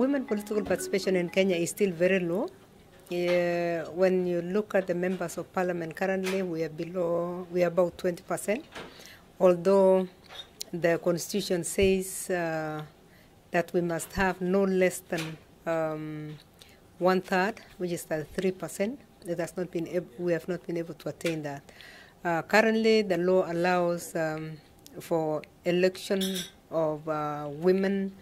women political participation in Kenya is still very low. When you look at the members of parliament currently, we are about 20%, although the constitution says that we must have no less than 1/3, which is 3%. We have not been able to attain that. Currently, the law allows for election of women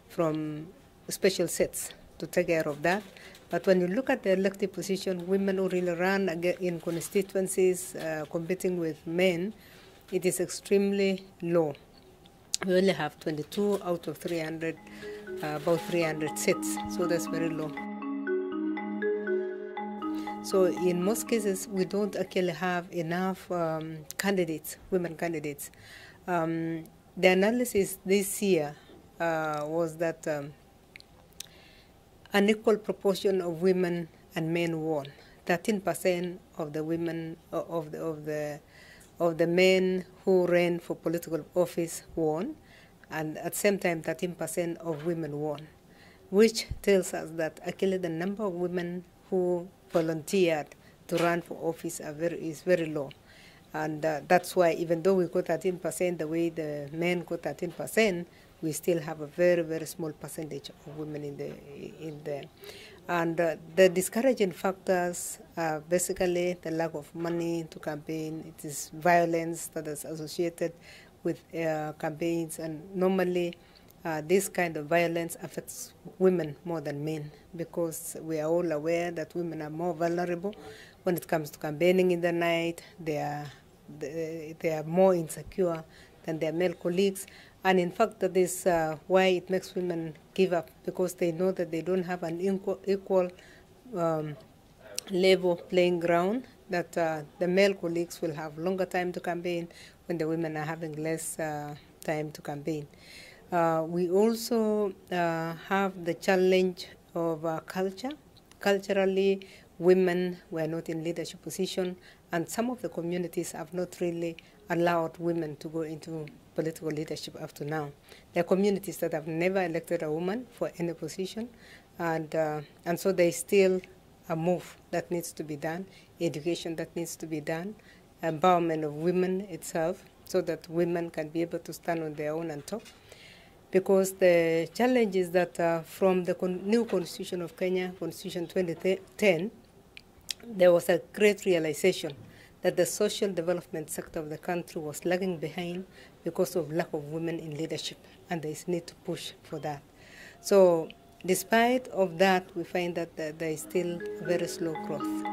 from special sets to take care of that. But when you look at the elective position, women who really run in constituencies competing with men, it is extremely low. We only have 22 out of 300, about 300 seats, so that's very low. So in most cases, we don't actually have enough candidates, women candidates. The analysis this year was that an equal proportion of women and men won. 13% of the women of the men who ran for political office won, and at the same time 13% of women won, which tells us that actually the number of women who volunteered to run for office is very low. And that's why even though we got 13% the way the men got 13%, we still have a very, very small percentage of women in there. And the discouraging factors are basically the lack of money to campaign. It is violence that is associated with campaigns, and normally this kind of violence affects women more than men, because we are all aware that women are more vulnerable when it comes to campaigning in the night. They are more insecure than their male colleagues. And in fact, that is why it makes women give up, because they know that they don't have an equal level playing ground, that the male colleagues will have longer time to campaign when the women are having less time to campaign. We also have the challenge of culture. Culturally, women were not in leadership position, and some of the communities have not really allowed women to go into political leadership up to now. There are communities that have never elected a woman for any position, and so there is still a move that needs to be done, education that needs to be done, empowerment of women itself, so that women can be able to stand on their own and talk. Because the challenge is that from the new Constitution of Kenya, Constitution 2010, there was a great realization that the social development sector of the country was lagging behind because of lack of women in leadership, and there is need to push for that. So despite of that, we find that there is still very slow growth.